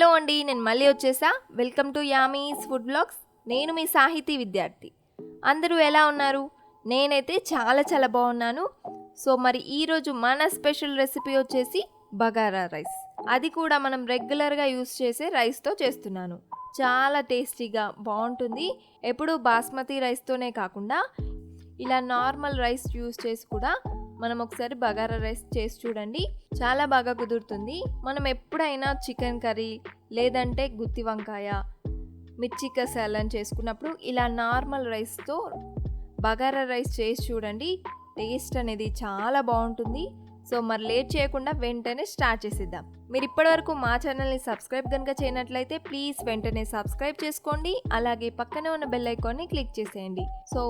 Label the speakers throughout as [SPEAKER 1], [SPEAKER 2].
[SPEAKER 1] Hello అండి, నేను మళ్ళీ వచ్చేసా. Welcome to Yummy's food blogs. నేను మీ సాహితీ విద్యార్థి. అందరూ ఎలా ఉన్నారు? నేనైతే చాలా బాగున్నాను. సో మరి ఈరోజు మన స్పెషల్ రెసిపీ వచ్చేసి బగారా రైస్. అది కూడా మనం రెగ్యులర్గా యూస్ చేసే రైస్తో చేస్తున్నాను. చాలా టేస్టీగా బాగుంటుంది. ఎప్పుడు బాస్మతి రైస్తోనే కాకుండా ఇలా నార్మల్ రైస్ యూస్ చేసి కూడా మనం ఒకసారి బగారా రైస్ చేసి చూడండి, చాలా బాగా కుదురుతుంది. మనం ఎప్పుడైనా చికెన్ కర్రీ లేదంటే గుత్తి వంకాయ, మిర్చి కసాలని చేసుకున్నప్పుడు ఇలా నార్మల్ రైస్తో బగారా రైస్ చేసి చూడండి. టేస్ట్ అనేది చాలా బాగుంటుంది. సో మరి లేట్ చేయకుండా వెంటనే స్టార్ట్ చేసేద్దాం. మీరు ఇప్పటివరకు మా ఛానల్ని సబ్స్క్రైబ్ కనుక చేయనట్లయితే ప్లీజ్ వెంటనే సబ్స్క్రైబ్ చేసుకోండి. అలాగే పక్కనే ఉన్న బెల్ ఐకాన్ని క్లిక్ చేసేయండి. సో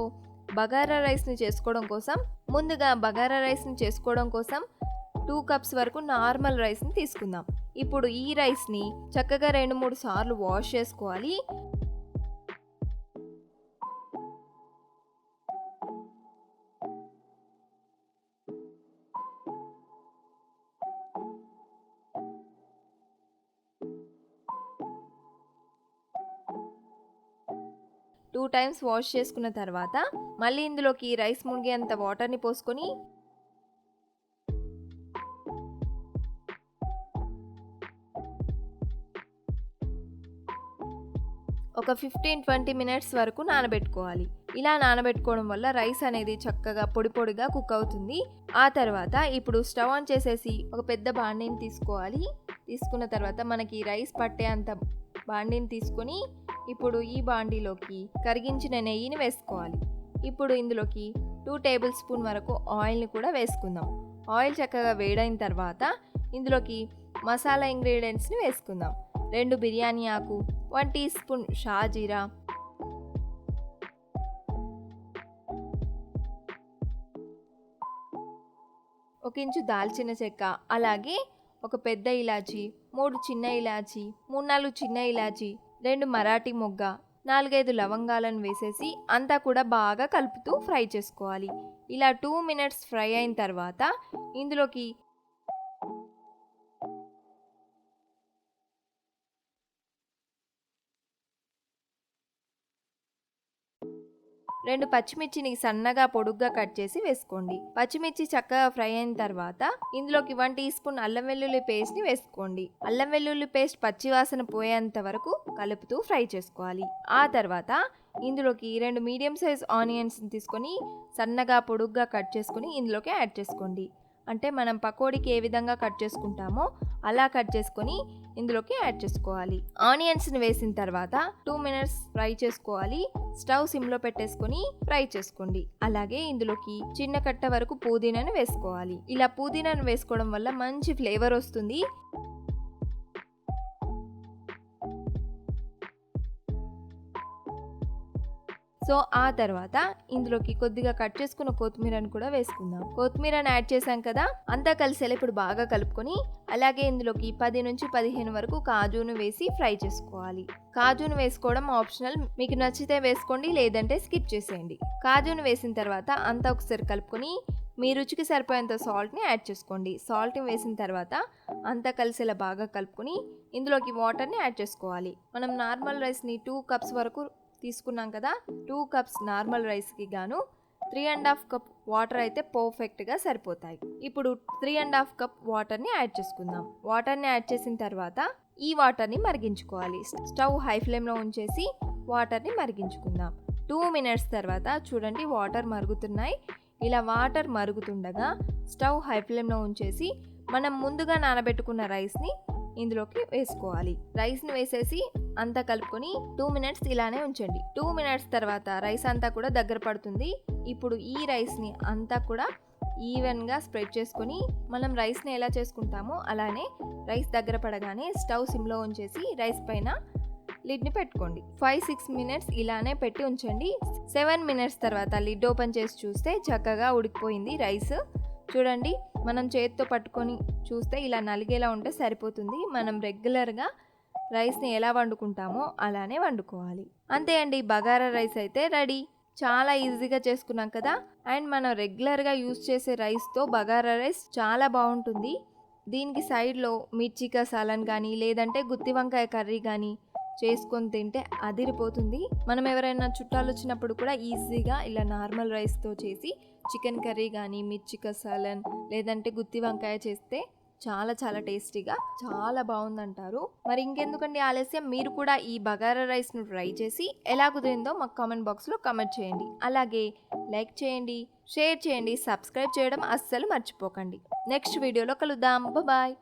[SPEAKER 1] బగారా రైస్ని చేసుకోవడం కోసం ముందుగా 2 కప్స్ వరకు నార్మల్ రైస్ని తీసుకుందాం. ఇప్పుడు ఈ రైస్ని చక్కగా 2-3 సార్లు వాష్ చేసుకోవాలి. టూ టైమ్స్ వాష్ చేసుకున్న తర్వాత మళ్ళీ ఇందులోకి రైస్ మునిగేంత వాటర్ని పోసుకొని ఒక 15-20 మినిట్స్ వరకు నానబెట్టుకోవాలి. ఇలా నానబెట్టుకోవడం వల్ల రైస్ అనేది చక్కగా పొడిగా కుక్ అవుతుంది. ఆ తర్వాత ఇప్పుడు స్టవ్ ఆన్ చేసేసి ఒక పెద్ద బాండీని తీసుకోవాలి. తీసుకున్న తర్వాత మనకి రైస్ పట్టే అంత బాండీని తీసుకొని ఇప్పుడు ఈ బాండీలోకి కరిగించిన నెయ్యిని వేసుకోవాలి. ఇప్పుడు ఇందులోకి 2 టేబుల్ స్పూన్ వరకు ఆయిల్ని కూడా వేసుకుందాం. ఆయిల్ చక్కగా వేడైన తర్వాత ఇందులోకి మసాలా ఇంగ్రీడియంట్స్ని వేసుకుందాం. 2 బిర్యానీ ఆకు, 1 టీ స్పూన్ షాజీరా, ఒక ఇంచు దాల్చిన చెక్క, అలాగే ఒక పెద్ద ఇలాచి, 3 చిన్న ఇలాచి, 3-4 చిన్న ఇలాచి, 2 మరాఠీ మొగ్గ, 4-5 లవంగాలను వేసేసి అంతా కూడా బాగా కలుపుతూ ఫ్రై చేసుకోవాలి. ఇలా 2 మినిట్స్ ఫ్రై అయిన తర్వాత ఇందులోకి 2 పచ్చిమిర్చిని సన్నగా పొడుగ్గా కట్ చేసి వేసుకోండి. పచ్చిమిర్చి చక్కగా ఫ్రై అయిన తర్వాత ఇందులోకి 1 టీ స్పూన్ అల్లం వెల్లుల్లి పేస్ట్ని వేసుకోండి. అల్లం వెల్లుల్లి పేస్ట్ పచ్చివాసన పోయేంత వరకు కలుపుతూ ఫ్రై చేసుకోవాలి. ఆ తర్వాత ఇందులోకి 2 మీడియం సైజ్ ఆనియన్స్ని తీసుకొని సన్నగా పొడుగ్గా కట్ చేసుకొని ఇందులోకి యాడ్ చేసుకోండి. అంటే మనం పకోడీకి ఏ విధంగా కట్ చేసుకుంటామో అలా కట్ చేసుకొని ఇందులోకి యాడ్ చేసుకోవాలి. ఆనియన్స్ని వేసిన తర్వాత 2 మినిట్స్ ఫ్రై చేసుకోవాలి. స్టవ్ సిమ్లో పెట్టేసుకొని ఫ్రై చేసుకోండి. అలాగే ఇందులోకి చిన్న కట్ట వరకు పుదీనాను వేసుకోవాలి. ఇలా పుదీనాను వేసుకోవడం వల్ల మంచి ఫ్లేవర్ వస్తుంది. సో ఆ తర్వాత ఇందులోకి కొద్దిగా కట్ చేసుకున్న కొత్తిమీరను కూడా వేసుకుందాం. కొత్తిమీరను యాడ్ చేసాం కదా, అంతా కలిసేలా ఇప్పుడు బాగా కలుపుకొని అలాగే ఇందులోకి 10-15 వరకు కాజును వేసి ఫ్రై చేసుకోవాలి. కాజును వేసుకోవడం ఆప్షనల్, మీకు నచ్చితే వేసుకోండి, లేదంటే స్కిప్ చేసేయండి. కాజును వేసిన తర్వాత అంతా ఒకసారి కలుపుకొని మీ రుచికి సరిపోయేంత సాల్ట్ని యాడ్ చేసుకోండి. సాల్ట్ని వేసిన తర్వాత అంతా కలిసేలా బాగా కలుపుకొని ఇందులోకి వాటర్ని యాడ్ చేసుకోవాలి. మనం నార్మల్ రైస్ని 2 కప్స్ వరకు తీసుకున్నాం కదా, 2 కప్స్ నార్మల్ రైస్కి గాను 3.5 కప్ వాటర్ అయితే పర్ఫెక్ట్గా సరిపోతాయి. ఇప్పుడు 3.5 కప్ వాటర్ని యాడ్ చేసుకుందాం. వాటర్ని యాడ్ చేసిన తర్వాత ఈ వాటర్ని మరిగించుకోవాలి. స్టవ్ హై ఫ్లేమ్లో ఉంచేసి వాటర్ని మరిగించుకుందాం. 2 మినిట్స్ తర్వాత చూడండి వాటర్ మరుగుతున్నాయి. ఇలా వాటర్ మరుగుతుండగా స్టవ్ హై ఫ్లేమ్లో ఉంచేసి మనం ముందుగా నానబెట్టుకున్న రైస్ని ఇందులోకి వేసుకోవాలి. రైస్ని వేసేసి అంతా కలుపుకొని 2 మినిట్స్ ఇలానే ఉంచండి. 2 మినిట్స్ తర్వాత రైస్ అంతా కూడా దగ్గర పడుతుంది. ఇప్పుడు ఈ రైస్ని అంతా కూడా ఈవెన్గా స్ప్రెడ్ చేసుకొని మనం రైస్ని ఎలా చేసుకుంటామో అలానే రైస్ దగ్గర పడగానే స్టవ్ సిమ్లో ఉంచేసి రైస్ పైన లిడ్ని పెట్టుకోండి. 5-6 మినిట్స్ ఇలానే పెట్టి ఉంచండి. 7 మినిట్స్ తర్వాత లిడ్ ఓపెన్ చేసి చూస్తే చక్కగా ఉడికిపోయింది రైస్. చూడండి, మనం చేతితో పట్టుకొని చూస్తే ఇలా నలిగేలా ఉంటే సరిపోతుంది. మనం రెగ్యులర్గా రైస్ని ఎలా వండుకుంటామో అలానే వండుకోవాలి. అంతే అండి, బగారా రైస్ అయితే రెడీ. చాలా ఈజీగా చేసుకున్నాం కదా. అండ్ మనం రెగ్యులర్గా యూజ్ చేసే రైస్తో బగారా రైస్ చాలా బాగుంటుంది. దీనికి సైడ్లో మిర్చి కసాలన్ కానీ లేదంటే గుత్తి వంకాయ కర్రీ కానీ చేసుకొని తింటే అదిరిపోతుంది. మనం ఎవరైనా చుట్టాలు వచ్చినప్పుడు కూడా ఈజీగా ఇలా నార్మల్ రైస్తో చేసి చికెన్ కర్రీ కానీ మిర్చి కసాలన్ లేదంటే గుత్తి వంకాయ చేస్తే చాలా చాలా టేస్టీగా చాలా బాగుందంటారు. మరి ఇంకెందుకండి ఆలస్యం, మీరు కూడా ఈ బగారా రైస్ను ట్రై చేసి ఎలా కుదిరిందో మాకు కామెంట్ బాక్స్లో కామెంట్ చేయండి. అలాగే లైక్ చేయండి, షేర్ చేయండి, సబ్స్క్రైబ్ చేయడం అస్సలు మర్చిపోకండి. నెక్స్ట్ వీడియోలో కలుద్దాం. బాయ్.